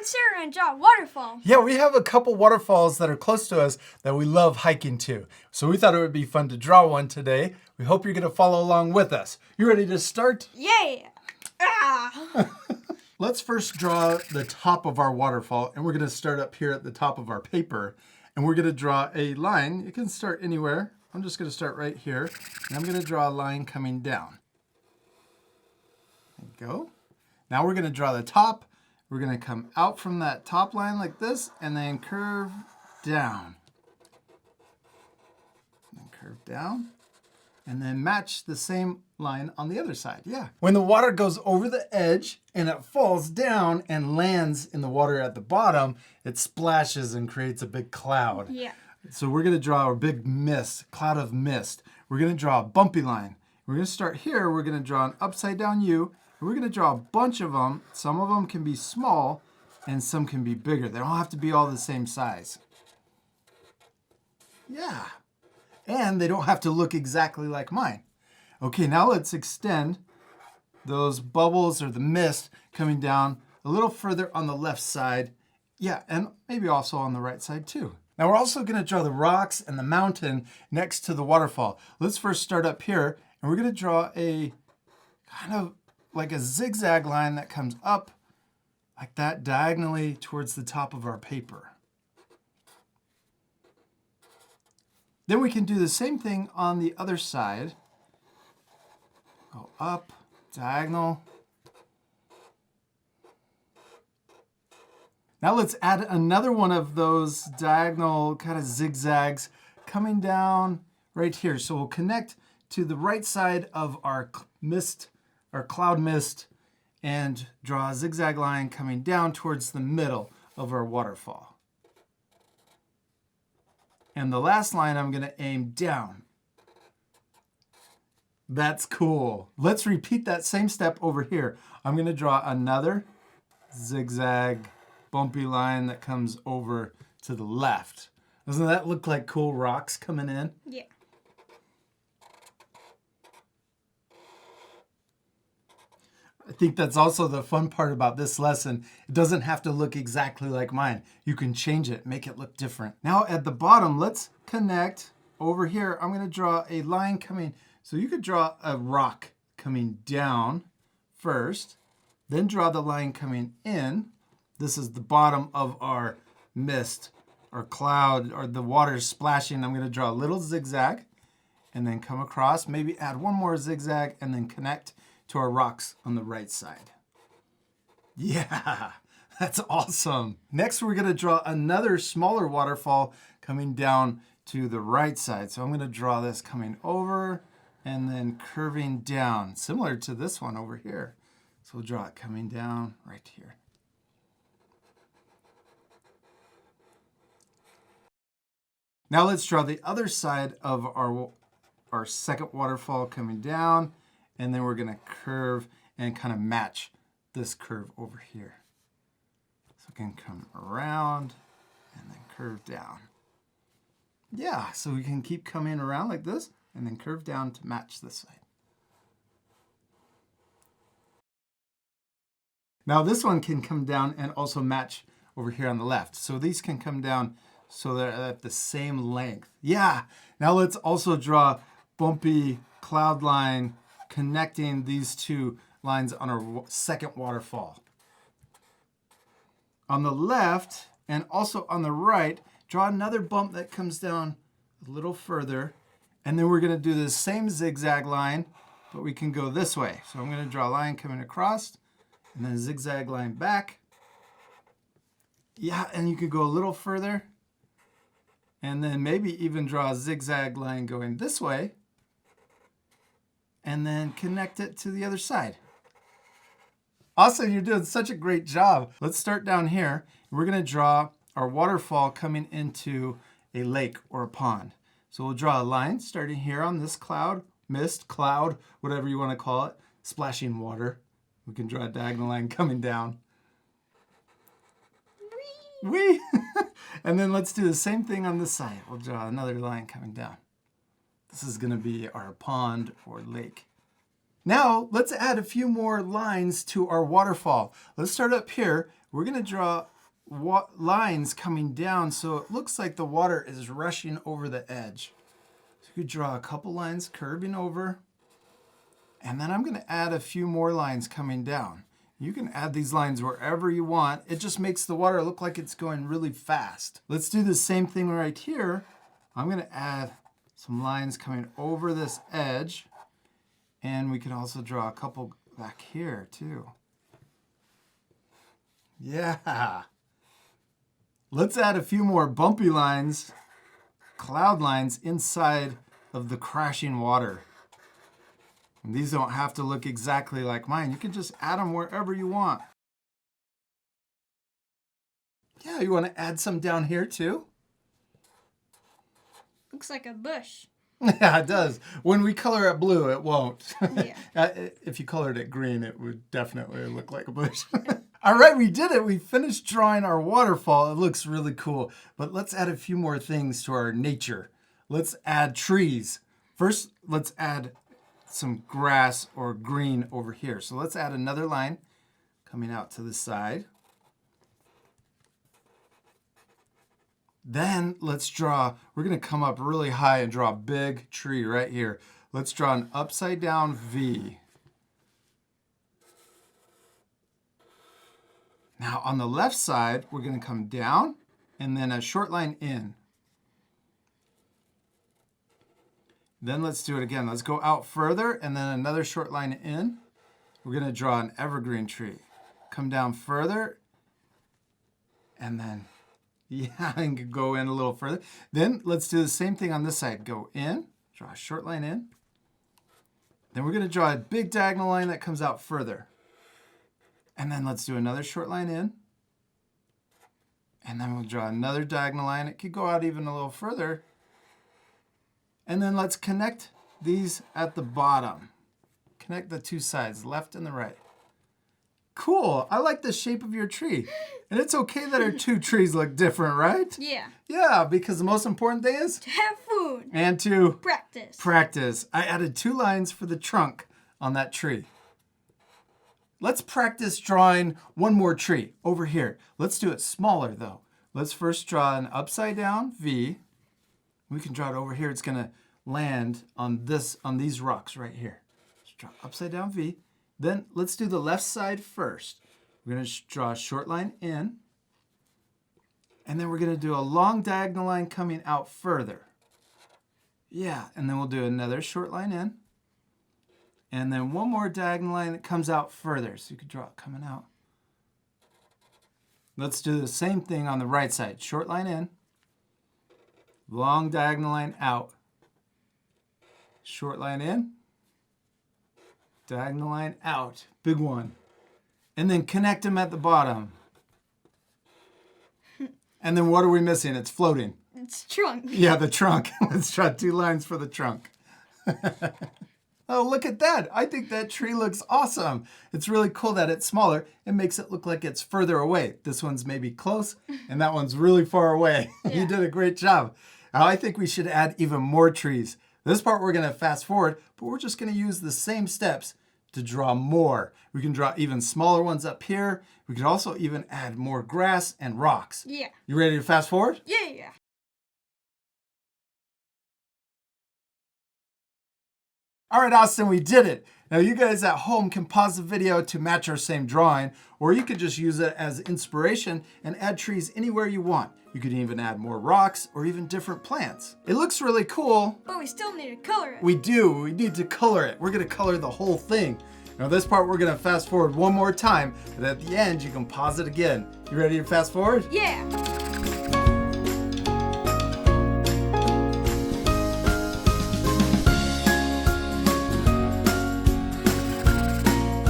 let's share and draw a waterfall. Yeah, we have a couple waterfalls that are close to us that we love hiking to. So we thought it would be fun to draw one today. We hope you're going to follow along with us. You ready to start? Yeah. Ah. Let's first draw the top of our waterfall, and we're going to start up here at the top of our paper. And we're going to draw a line. You can start anywhere. I'm just going to start right here, and I'm going to draw a line coming down. There you go. Now we're going to draw the top. We're going to come out from that top line like this, and then curve down. And curve down. And then match the same line on the other side. Yeah. When the water goes over the edge and it falls down and lands in the water at the bottom, it splashes and creates a big cloud. Yeah. So we're going to draw a big mist, cloud of mist. We're going to draw a bumpy line. We're going to start here. We're going to draw an upside down U. And we're going to draw a bunch of them. Some of them can be small and some can be bigger. They don't have to be all the same size. Yeah. And they don't have to look exactly like mine. Okay, now let's extend those bubbles or the mist coming down a little further on the left side. Yeah, and maybe also on the right side too. Now we're also going to draw the rocks and the mountain next to the waterfall. Let's first start up here, and we're going to draw a kind of like a zigzag line that comes up like that diagonally towards the top of our paper. Then we can do the same thing on the other side. Go up, diagonal. Now let's add another one of those diagonal kind of zigzags coming down right here. So we'll connect to the right side of our mist, our cloud mist, and draw a zigzag line coming down towards the middle of our waterfall. And the last line, I'm going to aim down. That's cool. Let's repeat that same step over here. I'm going to draw another zigzag bumpy line that comes over to the left. Doesn't that look like cool rocks coming in? Yeah. I think that's also the fun part about this lesson. It doesn't have to look exactly like mine. You can change it, make it look different. Now at the bottom, let's connect over here. I'm going to draw a line coming. So you could draw a rock coming down first, then draw the line coming in. This is the bottom of our mist or cloud or the water splashing. I'm going to draw a little zigzag and then come across, maybe add one more zigzag and then connect to our rocks on the right side. Yeah, that's awesome. Next, we're going to draw another smaller waterfall coming down to the right side. So I'm going to draw this coming over and then curving down, similar to this one over here. So we'll draw it coming down right here. Now let's draw the other side of our second waterfall coming down. And then we're going to curve and kind of match this curve over here. So we can come around and then curve down. Yeah, so we can keep coming around like this and then curve down to match this side. Now this one can come down and also match over here on the left. So these can come down so they're at the same length. Yeah, now let's also draw bumpy cloud line connecting these two lines on our second waterfall. On the left and also on the right, draw another bump that comes down a little further. And then we're going to do the same zigzag line, but we can go this way. So I'm going to draw a line coming across and then a zigzag line back. Yeah, and you could go a little further. And then maybe even draw a zigzag line going this way. And then connect it to the other side. Awesome, you're doing such a great job. Let's start down here. We're going to draw our waterfall coming into a lake or a pond. So we'll draw a line starting here on this cloud, mist, cloud, whatever you want to call it, splashing water. We can draw a diagonal line coming down. Whee! And then let's do the same thing on this side. We'll draw another line coming down. This is going to be our pond or lake. Now, let's add a few more lines to our waterfall. Let's start up here. We're going to draw lines coming down so it looks like the water is rushing over the edge. So you could draw a couple lines curving over. And then I'm going to add a few more lines coming down. You can add these lines wherever you want. It just makes the water look like it's going really fast. Let's do the same thing right here. I'm going to add some lines coming over this edge. And we can also draw a couple back here too. Yeah. Let's add a few more bumpy lines, cloud lines inside of the crashing water. And these don't have to look exactly like mine. You can just add them wherever you want. Yeah, you want to add some down here too? Looks like a bush. Yeah, it does. When we color it blue, it won't. Yeah. If you colored it green, it would definitely look like a bush. All right, we did it. We finished drawing our waterfall. It looks really cool. But let's add a few more things to our nature. Let's add trees. First, let's add some grass or green over here. So let's add another line coming out to the side. Then let's draw, we're going to come up really high and draw a big tree right here. Let's draw an upside down V. Now on the left side, we're going to come down and then a short line in. Then let's do it again. Let's go out further and then another short line in. We're going to draw an evergreen tree. Come down further and then, yeah, I can go in a little further. Then let's do the same thing on this side. Go in, draw a short line in. Then we're going to draw a big diagonal line that comes out further. And then let's do another short line in. And then we'll draw another diagonal line. It could go out even a little further. And then let's connect these at the bottom. Connect the two sides, left and the right. Cool. I like the shape of your tree. And it's okay that our two trees look different, right? Yeah. Yeah, because the most important thing is To have food. and to Practice. I added 2 lines for the trunk on that tree. Let's practice drawing one more tree over here. Let's do it smaller though. Let's first draw an upside down V. We can draw it over here. It's going to land on these rocks right here. Let's draw upside down V. Then let's do the left side first. We're going to draw a short line in. And then we're going to do a long diagonal line coming out further. Yeah, and then we'll do another short line in. And then one more diagonal line that comes out further. So you could draw it coming out. Let's do the same thing on the right side. Short line in. Long diagonal line out. Short line in. Diagonal line out. Big one. And then connect them at the bottom. And then what are we missing? It's floating. It's trunk. Yeah, the trunk. Let's draw 2 lines for the trunk. Oh, look at that. I think that tree looks awesome. It's really cool that it's smaller. It makes it look like it's further away. This one's maybe close, and that one's really far away. Yeah. You did a great job. Now, I think we should add even more trees. This part we're going to fast forward, but we're just going to use the same steps to draw more. We can draw even smaller ones up here. We can also even add more grass and rocks. Yeah. You ready to fast forward? Yeah. All right, Austin, we did it. Now you guys at home can pause the video to match our same drawing, or you could just use it as inspiration and add trees anywhere you want. You could even add more rocks or even different plants. It looks really cool. But we still need to color it. We do. We need to color it. We're going to color the whole thing. Now this part we're going to fast forward one more time, but at the end you can pause it again. You ready to fast forward? Yeah.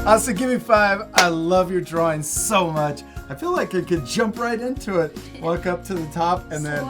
Austin, give me 5. I love your drawing so much. I feel like I could jump right into it. Walk up to the top and then...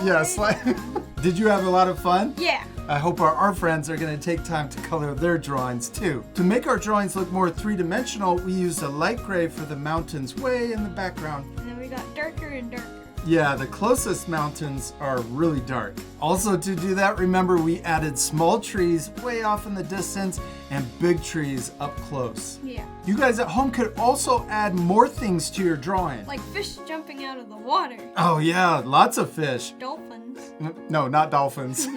Yeah, slide. Did you have a lot of fun? Yeah. I hope our art friends are going to take time to color their drawings too. To make our drawings look more 3-dimensional, we used a light gray for the mountains way in the background. And then we got darker and darker. Yeah, the closest mountains are really dark. Also, to do that, remember we added small trees way off in the distance and big trees up close. Yeah. You guys at home could also add more things to your drawing. Like fish jumping out of the water. Oh yeah, lots of fish. Dolphins. No, not dolphins.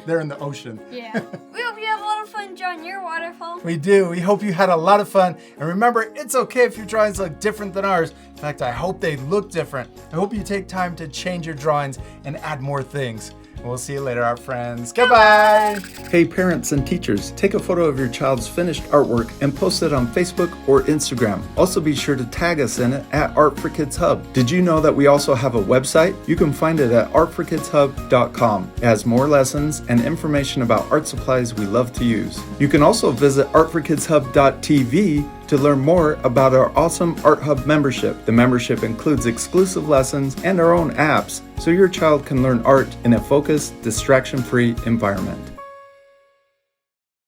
They're in the ocean. Yeah. We hope you have a lot of fun drawing your waterfall. We do. We hope you had a lot of fun. And remember, it's okay if your drawings look different than ours. In fact, I hope they look different. I hope you take time to change your drawings and add more things. And we'll see you later, our friends. Goodbye. Hey, parents and teachers, take a photo of your child's finished artwork and post it on Facebook or Instagram. Also be sure to tag us in it at Art for Kids Hub. Did you know that we also have a website? You can find it at artforkidshub.com. It has more lessons and information about art supplies we love to use. You can also visit artforkidshub.tv to learn more about our awesome Art Hub membership. The membership includes exclusive lessons and our own apps, so your child can learn art in a focused, distraction-free environment.